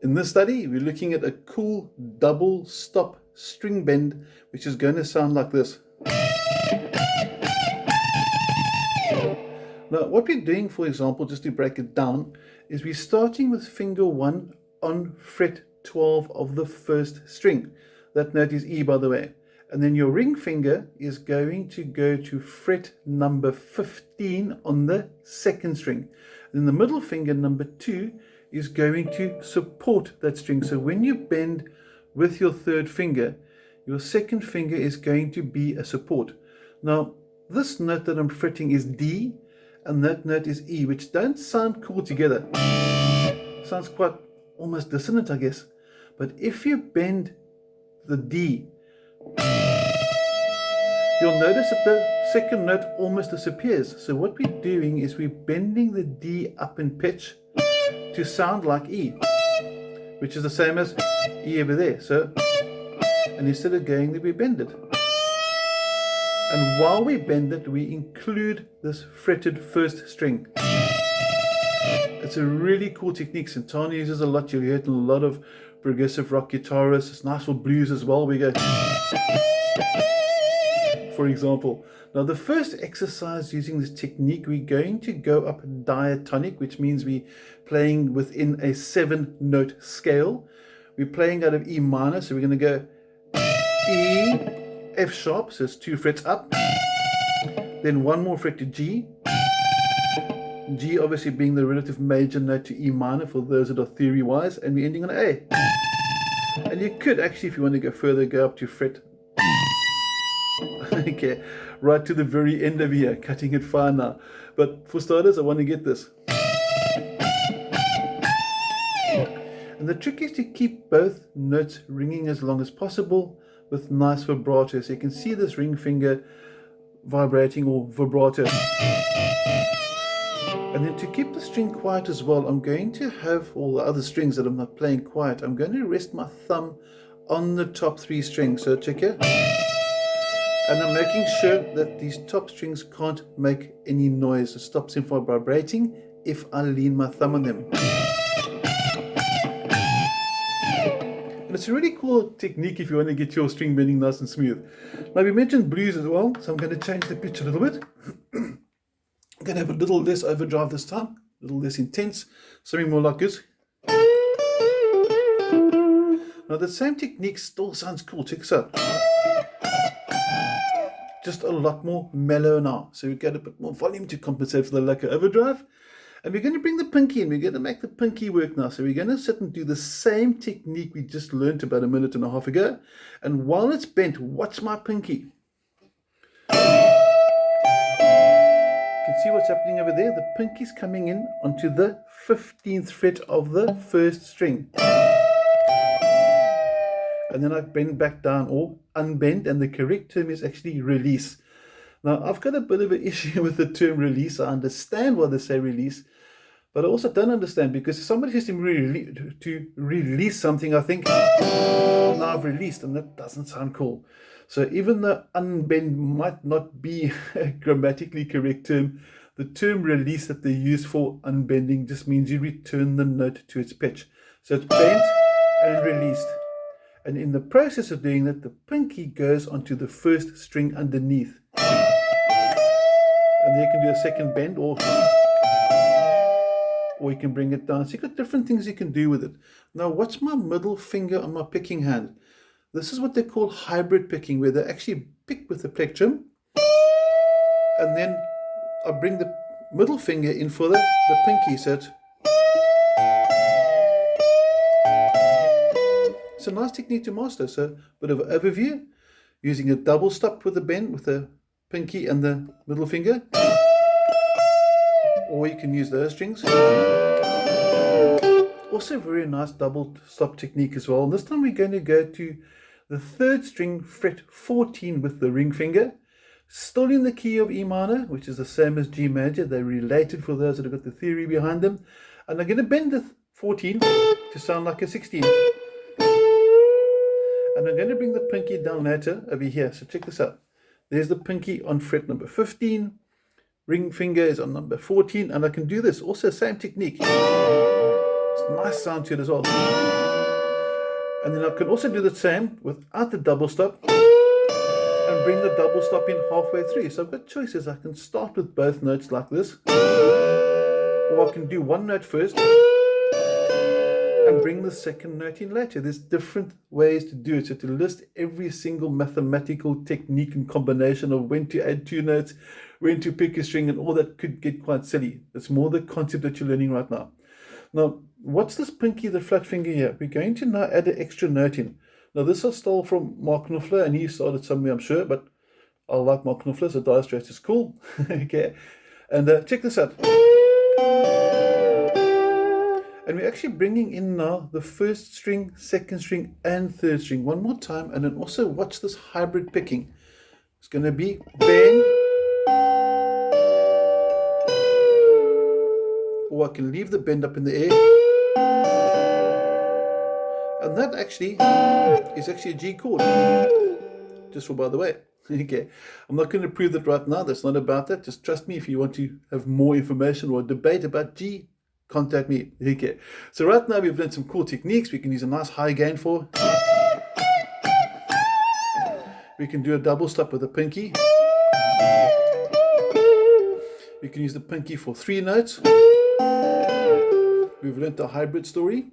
In this study, we're looking at a cool double stop string bend, which is going to sound like this. Now, what we're doing, for example, just to break it down, is we're starting with finger 1 on fret 12 of the first string. That note is E, by the way. And then your ring finger is going to go to fret number 15 on the second string. And then the middle finger, number 2, is going to support that string. So when you bend with your third finger, your second finger is going to be a support. Now, this note that I'm fretting is D, and that note is E, which don't sound cool together. Sounds quite almost dissonant, I guess. But if you bend the D, you'll notice that the second note almost disappears. So what we're doing is we're bending the D up in pitch to sound like E, which is the same as E over there. So, and instead of going there, we bend it. And while we bend it, we include this fretted first string. It's a really cool technique. Santana uses a lot. You'll hear it in a lot of progressive rock guitarists. It's nice for blues as well. We go, for example. Now, the first exercise using this technique, we're going to go up diatonic, which means we're playing within a 7-note scale. We're playing out of E minor, so we're going to go E, F sharp, so it's 2 frets up, then 1 more fret to G, G obviously being the relative major note to E minor for those that are theory wise, and we're ending on A. And you could actually, if you want to go further, go up to fret okay, right to the very end of here, cutting it fine now. But for starters, I want to get this. And the trick is to keep both notes ringing as long as possible with nice vibrato. So you can see this ring finger vibrating or vibrato. And then to keep the string quiet as well, I'm going to have all the other strings that I'm not playing quiet. I'm going to rest my thumb on the top 3 strings. So check here. And I'm making sure that these top strings can't make any noise. It stops them from vibrating if I lean my thumb on them. And it's a really cool technique if you want to get your string bending nice and smooth. Now, we mentioned blues as well, so I'm going to change the pitch a little bit. I'm going to have a little less overdrive this time, a little less intense, something more like this. Now, the same technique still sounds cool. Check this out. Just a lot more mellow now. So we get a bit more volume to compensate for the lack of overdrive. And we're going to bring the pinky in. We're going to make the pinky work now. So we're going to sit and do the same technique we just learned about a minute and a half ago. And while it's bent, watch my pinky. You can see what's happening over there. The pinky's coming in onto the 15th fret of the first string. And then I bend back down or unbend, and the correct term is actually release. Now, I've got a bit of an issue with the term release. I understand why they say release, but I also don't understand, because if somebody says to release something, I think, now I've released, and that doesn't sound cool. So even though unbend might not be a grammatically correct term, the term release that they use for unbending just means you return the note to its pitch. So it's bent and released. And in the process of doing that, the pinky goes onto the first string underneath. And then you can do a second bend, or you can bring it down. So you've got different things you can do with it. Now, watch my middle finger on my picking hand. This is what they call hybrid picking, where they actually pick with the plectrum. And then I bring the middle finger in for the pinky. So it's a nice technique to master. So a bit of an overview, using a double stop with the bend with the pinky and the middle finger, or you can use those strings. Also a very nice double stop technique as well. And this time we're going to go to the third string, fret 14 with the ring finger, still in the key of E minor, which is the same as G major. They're related for those that have got the theory behind them. And I'm going to bend the 14 to sound like a 16. And I'm going to bring the pinky down later over here. So check this out. There's the pinky on fret number 15. Ring finger is on number 14. And I can do this. Also, same technique. It's a nice sound to it as well. And then I can also do the same without the double stop and bring the double stop in halfway through. So I've got choices. I can start with both notes like this, or I can do one note first and bring the second note in later. There's different ways to do it. So to list every single mathematical technique and combination of when to add two notes, when to pick a string, and all that could get quite silly. It's more the concept that you're learning right now. Now, what's this pinky, the flat finger here? We're going to now add an extra note in. Now, this I stole from Mark Knopfler, and he started somewhere, I'm sure, but I like Mark Knopfler, so Dire Straits is cool. Okay, and check this out. And we're actually bringing in now the first string, second string, and third string one more time. And then also watch this hybrid picking. It's going to be bend, or I can leave the bend up in the air. And that actually is actually a G chord, just for by the way. Okay, I'm not going to prove that right now. That's not about that. Just trust me. If you want to have more information or a debate about G, contact me. Okay, so right now we've learned some cool techniques. We can use a nice high gain for. We can do a double stop with a pinky. We can use the pinky for 3 notes. We've learned the hybrid story.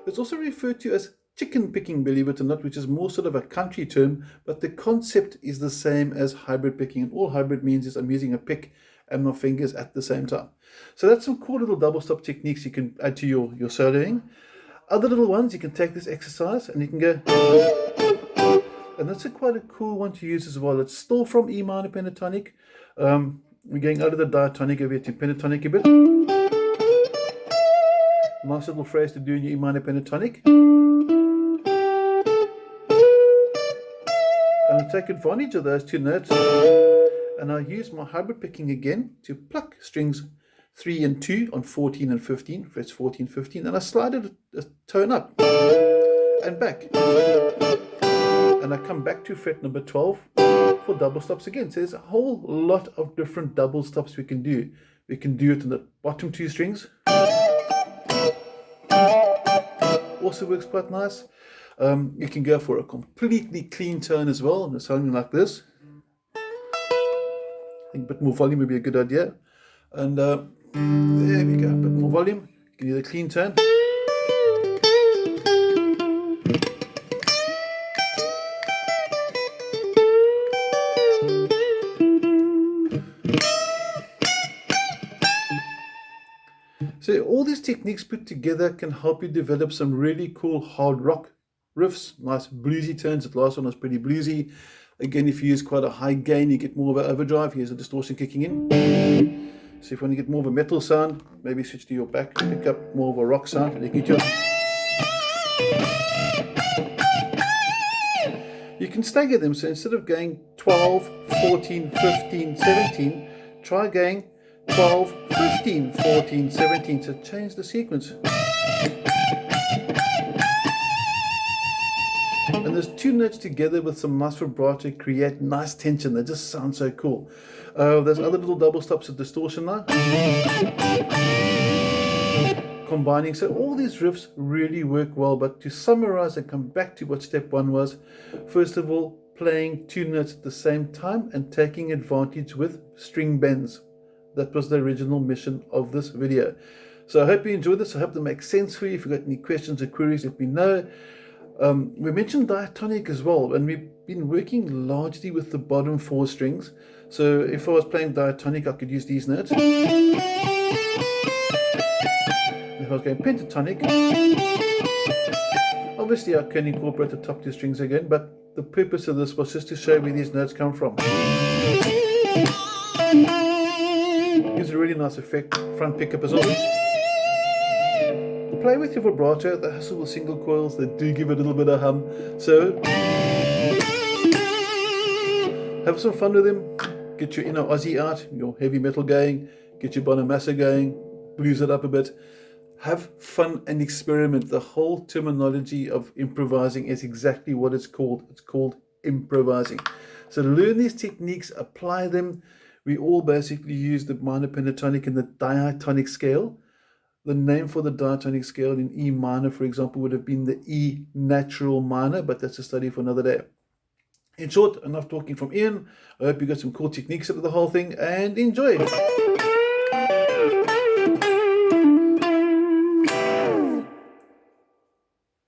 It's also referred to as chicken picking, believe it or not, which is more sort of a country term, but the concept is the same as hybrid picking. And all hybrid means is I'm using a pick and my fingers at the same time. So that's some cool little double stop techniques you can add to your soloing. Other little ones, you can take this exercise and you can go, and that's quite a cool one to use as well. It's still from E minor pentatonic. We're going out of the diatonic over here to pentatonic a bit. Nice little phrase to do in your E minor pentatonic. And I take advantage of those 2 notes, and I use my hybrid picking again to pluck strings 3 and 2 on 14 and 15, frets 14, 15, and I slide it a tone up and back. And I come back to fret number 12 for double stops again. So there's a whole lot of different double stops we can do. We can do it in the bottom 2 strings. Also works quite nice. You can go for a completely clean tone as well, and something like this. I think a bit more volume would be a good idea. And there we go, a bit more volume. You can do the clean tone. So all these techniques put together can help you develop some really cool hard rock riffs, nice bluesy tones. That last one was pretty bluesy. Again, if you use quite a high gain, you get more of an overdrive. Here's a distortion kicking in. So if you want to get more of a metal sound, maybe switch to your back, pick up more of a rock sound, and you can just... You can stagger them. So instead of going 12, 14, 15, 17, try going 12, 15, 14, 17. So change the sequence. And those 2 notes together with some nice vibrato create nice tension. They just sound so cool. There's other little double stops of distortion now. Combining. So all these riffs really work well. But to summarize and come back to what step 1 was, first of all, playing 2 notes at the same time and taking advantage with string bends. That was the original mission of this video. So I hope you enjoyed this. I hope that makes sense for you. If you've got any questions or queries, let me know. We mentioned diatonic as well, and we've been working largely with the bottom 4 strings. So if I was playing diatonic, I could use these notes. If I was going pentatonic, obviously I can incorporate the top 2 strings again, but the purpose of this was just to show where these notes come from. Gives a really nice effect, front pickup as well. Play with your vibrato, the hustle with single coils, they do give a little bit of hum. So have some fun with them, get your inner Aussie out, your heavy metal going, get your Bonamassa going, blues it up a bit. Have fun and experiment. The whole terminology of improvising is exactly what it's called. It's called improvising. So learn these techniques, apply them. We all basically use the minor pentatonic and the diatonic scale. The name for the diatonic scale in E minor, for example, would have been the E natural minor, but that's a study for another day. In short, enough talking from Ian. I hope you got some cool techniques out of the whole thing, and enjoy.